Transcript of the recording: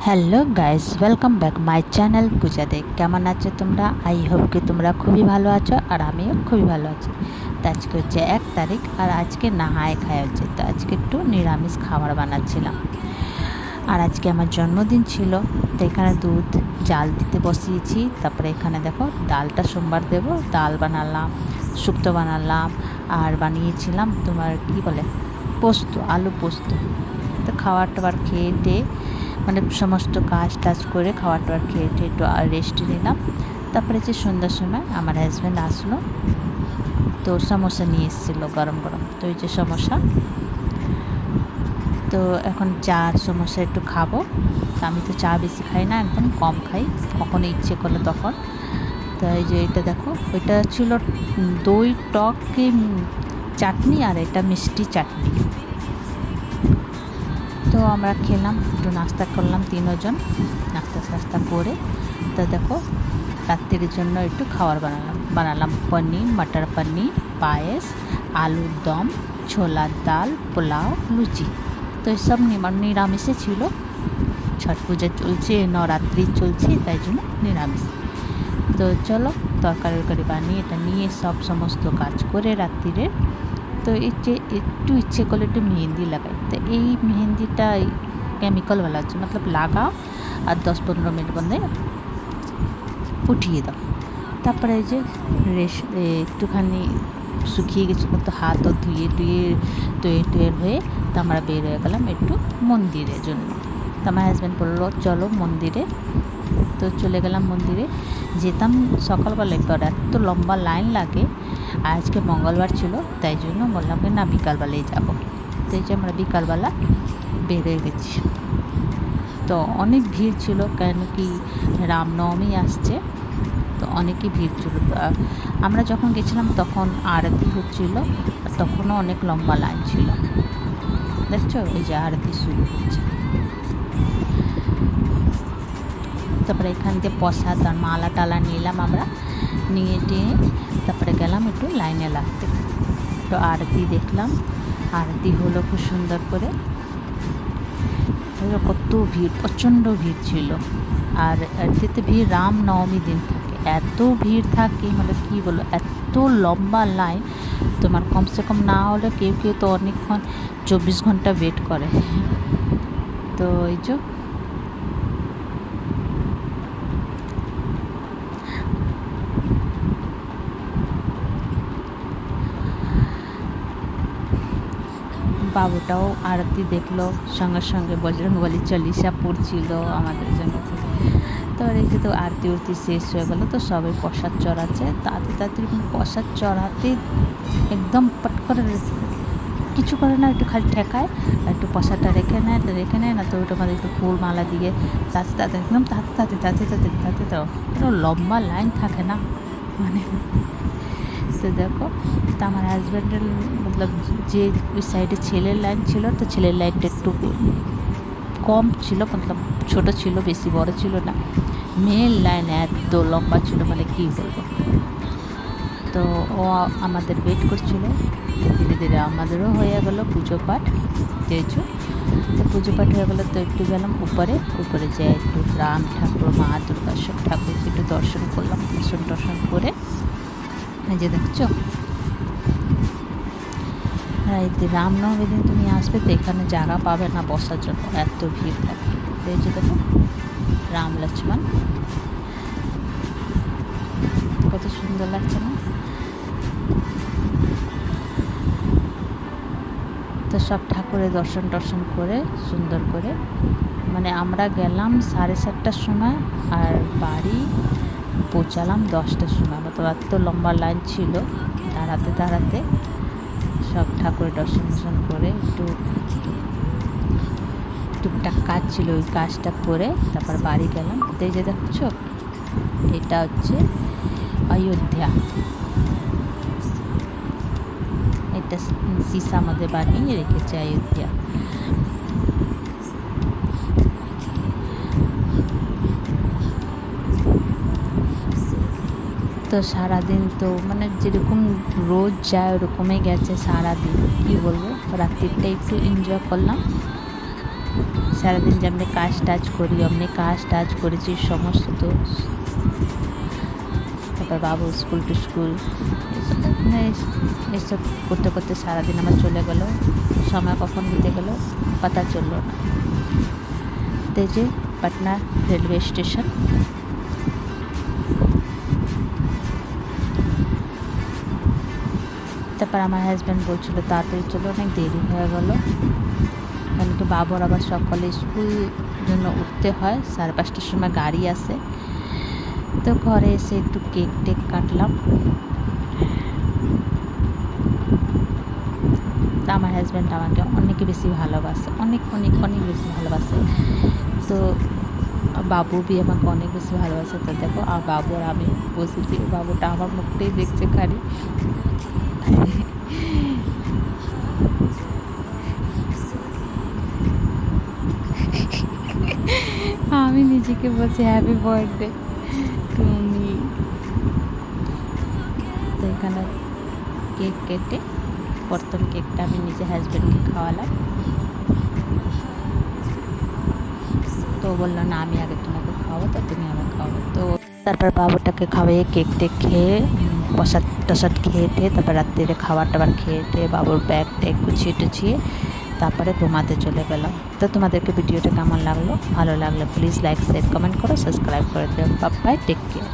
Hello guys, welcome back my channel Puja Dey. কেমন আছো তোমরা? আই হোপ কি তোমরা খুবই ভালো আছো, আর আমিও খুবই ভালো আছি। তো আজকে হচ্ছে 1 তারিখ, আর আজকে নাহায় খাওয়া হচ্ছে। তো আজকে একটু নিরামিষ খাবার বানাচ্ছিলাম, আর আজকে আমার জন্মদিন ছিল। তো এখানে দুধ জাল দিতে বসিয়েছি। তারপরে এখানে দেখো ডালটা সোমবার দেবো, ডাল বানালাম, শুক্তো বানালাম, আর বানিয়েছিলাম তোমার কি বলে পোস্ত, আলু পোস্ত। তো খাবার টাবার খেয়ে টেয়ে মানে সমস্ত কাজ টাজ করে খাবার টাবার খেয়ে টেয়ে একটু রেস্ট নিলাম। তারপরে যে সন্ধ্যার সময় আমার হাজব্যান্ড আসলো, তো সমোসা নিয়ে এসেছিলো গরম গরম। তো ওই যে সমোসা, তো এখন চা আর সমোসা একটু খাবো। আমি তো চা বেশি খাই না, একদম কম খাই, কখনো ইচ্ছে করলে তখন। তো এই যে এটা দেখো, ওইটা ছিল দই টক চাটনি, আর এটা মিষ্টি চাটনি। তো আমরা খেলাম, একটু নাস্তা করলাম, তিনজন নাস্তা করে। তো দেখো রাত্রির জন্য একটু খাবার বানালাম পনির, মটর পনির, পায়েস, আলুর দম, ছোলার ডাল, পোলাও, লুচি। তো এসব নিরামিষে ছিল। ছট পূজা চলছে, নবরাত্রি চলছে, তাই জন্য নিরামিষ। তো চলো তরকারি বানিয়ে এটা নিয়ে সমস্ত কাজ করে রাত্রিরে। তো এই যে একটু ইচ্ছে করলে একটু মেহেন্দি লাগাই। তো এই মেহেন্দিটা কেমিক্যাল वाला আছে, মতলব লাগাও আর 10-15 মিনিট মধ্যে উঠিয়ে দাও। তারপরে এই যে একটুখানি শুকিয়ে গেছিলো, তো হাতও ধুয়ে টুয়ে হয়ে তো আমরা বের হয়ে গেলাম একটু মন্দিরের জন্য। তো আমার হাজব্যান্ড বললো চলো মন্দিরে। তো চলে গেলাম মন্দিরে। যেতাম সকালবেলা, একবার এত লম্বা লাইন লাগে, আজকে মঙ্গলবার ছিল, তাই জন্য বললাম না বিকালবেলায় যাবো। তো এই যে আমরা বিকালবেলা বেরিয়ে গেছি। তো অনেক ভিড় ছিল, কেন কি রামনবমী আসছে, তো অনেকই ভিড় ছিল। তো আমরা যখন গেছিলাম তখন আরতি হচ্ছিল, আর তখনও অনেক লম্বা লাইন ছিল। দেখছো এই যে আরতি শুরু হচ্ছে। তারপরে এখান থেকে প্রসাদ আর মালা টালা নিলাম আমরা, নিয়ে টিয়ে তারপরে গেলাম একটু লাইনে লাগতে। তো আরতি দেখলাম, আরতি হলো খুব সুন্দর করে। কত ভিড়, প্রচণ্ড ভিড় ছিল। আর আরতিতে ভিড় রামনবমী দিন থাকে, এত ভিড় থাকে মানে কী বলো, এত লম্বা লাইন। তোমার কমসে কম না হলে কেউ তো অনেকক্ষণ 24 ঘন্টা ওয়েট করে। তো এই যে বাবুটাও আরতি দেখলো, সঙ্গে সঙ্গে বজরংবলী চল্লিশা পড়ছিল আমাদের জন্য। তো রেখে তো আরতি উরতি শেষ হয়ে গেলো, তো সবাই প্রসাদ চড়াচ্ছে। তাড়াতাড়ি প্রসাদ চড়াতে একদম পট করে কিছু করে না, একটু খালি ঠেকায়, একটু প্রসাদটা রেখে নেয় না, তো ওইটা মানে একটু ফুল মালা দিয়ে তাতে একদম তাতে তো লম্বা লাইন থাকে না মানে। তো দেখো, তো আমার হাজব্যান্ডের মতলব যে ওই সাইডে ছেলের লাইন ছিল, তো ছেলের লাইনটা একটু কম ছিল, মতলব ছোটো ছিল, বেশি বড় ছিল না। মেয়ের লাইন এত লম্বা ছিল মানে কী বলবো। তো ও আমাদের ওয়েট করছিল। ধীরে ধীরে আমাদেরও হয়ে গেলো পুজো পাঠ। তেজো তো পুজো পাঠ হয়ে গেলো, তো একটু গেলাম উপরে যেয়ে একটু রাম ঠাকুর, মা দুর্গা সব ঠাকুরকে একটু দর্শন করলাম। দর্শন করে এই যে দেখছো, এই রামনবমীর দিন তুমি আসবে তো এখানে জায়গা পাবে না বসার জন্য, এত ভিড় থাকে। তো এই যে দেখো রাম লক্ষ্মণ, কত সুন্দর লাগছে না। তো সব ঠাকুরের দর্শন করে সুন্দর করে মানে আমরা গেলাম 7:30টার সময়, আর বাড়ি পৌঁছালাম 10টার সময়। মতো এত লম্বা লাইন ছিল, দাঁড়াতে সব ঠাকুরের দর্শন করে একটু টুকটাক কাজ ছিল, ওই কাজটা করে তারপর বাড়ি গেলাম। তো এই যে দেখছো, এটা হচ্ছে অযোধ্যা। এটা সীসা মধ্যে বানিয়ে রেখেছে অযোধ্যা। তো সারাদিন তো মানে যেরকম রোজ যায় ওরকমই গেছে সারাদিন, কী বলবো। রাত্রিটা একটু এনজয় করলাম, সারাদিন যেমনি কাজ টাজ করি অমনি কাজ টাজ করেছি সমস্ত। তারপর বাবু স্কুল টু স্কুল এসব করতে করতে সারাদিন আমার চলে গেল, সময় কখন বিতে গেল পাতা চললো না। তো যে পাটনা রেলওয়ে স্টেশন, তারপর আমার হাজব্যান্ড বলছিল তাড়াতাড়ি চলো, অনেক দেরি হয়ে গেল, কারণ কি বাবুর আবার সকালে স্কুল জন্য উঠতে হয়, 5:30টার সময় গাড়ি আসে। তো ঘরে এসে একটু কেক টেক কাটলাম। তো আমার হাজব্যান্ড আমাকে অনেক বেশি ভালোবাসে, অনেক অনেক অনেক বেশি ভালোবাসে। তো বাবু भी আমাকে অনেক বেশি ভালোবাসে। তো দেখো আর বাবু আর আমি বসেছি, বাবুটা আমার মুখটাই দেখছে খালি। আমি নিজেকে বলছি হ্যাপি বার্থডে তুমি। তো এখানে কেক কেটে প্রথম কেকটা আমি নিজে হাজব্যান্ডকে খাওয়ালাম। তো বললো না আমি আগে তোমাকে খাওয়াবো, তো তুমি আমাকে খাওয়াবো। তো তারপর বাবুটাকে খাওয়াইয়ে কেক টেক খেয়ে প্রসাদ টসাদ খেয়ে টেয়ে তারপর রাত্রিরে খাবার টাবার খেয়ে টেয়ে বাবুর ব্যাগ ট্যাগ গুছিয়ে টুছিয়ে তারপরে ঘুমাতে চলে গেলাম। তো তোমাদেরকে ভিডিওটা কেমন লাগলো, ভালো লাগলে প্লিজ লাইক শেয়ার কমেন্ট করো, সাবস্ক্রাইব করে দিও। Bye, take care.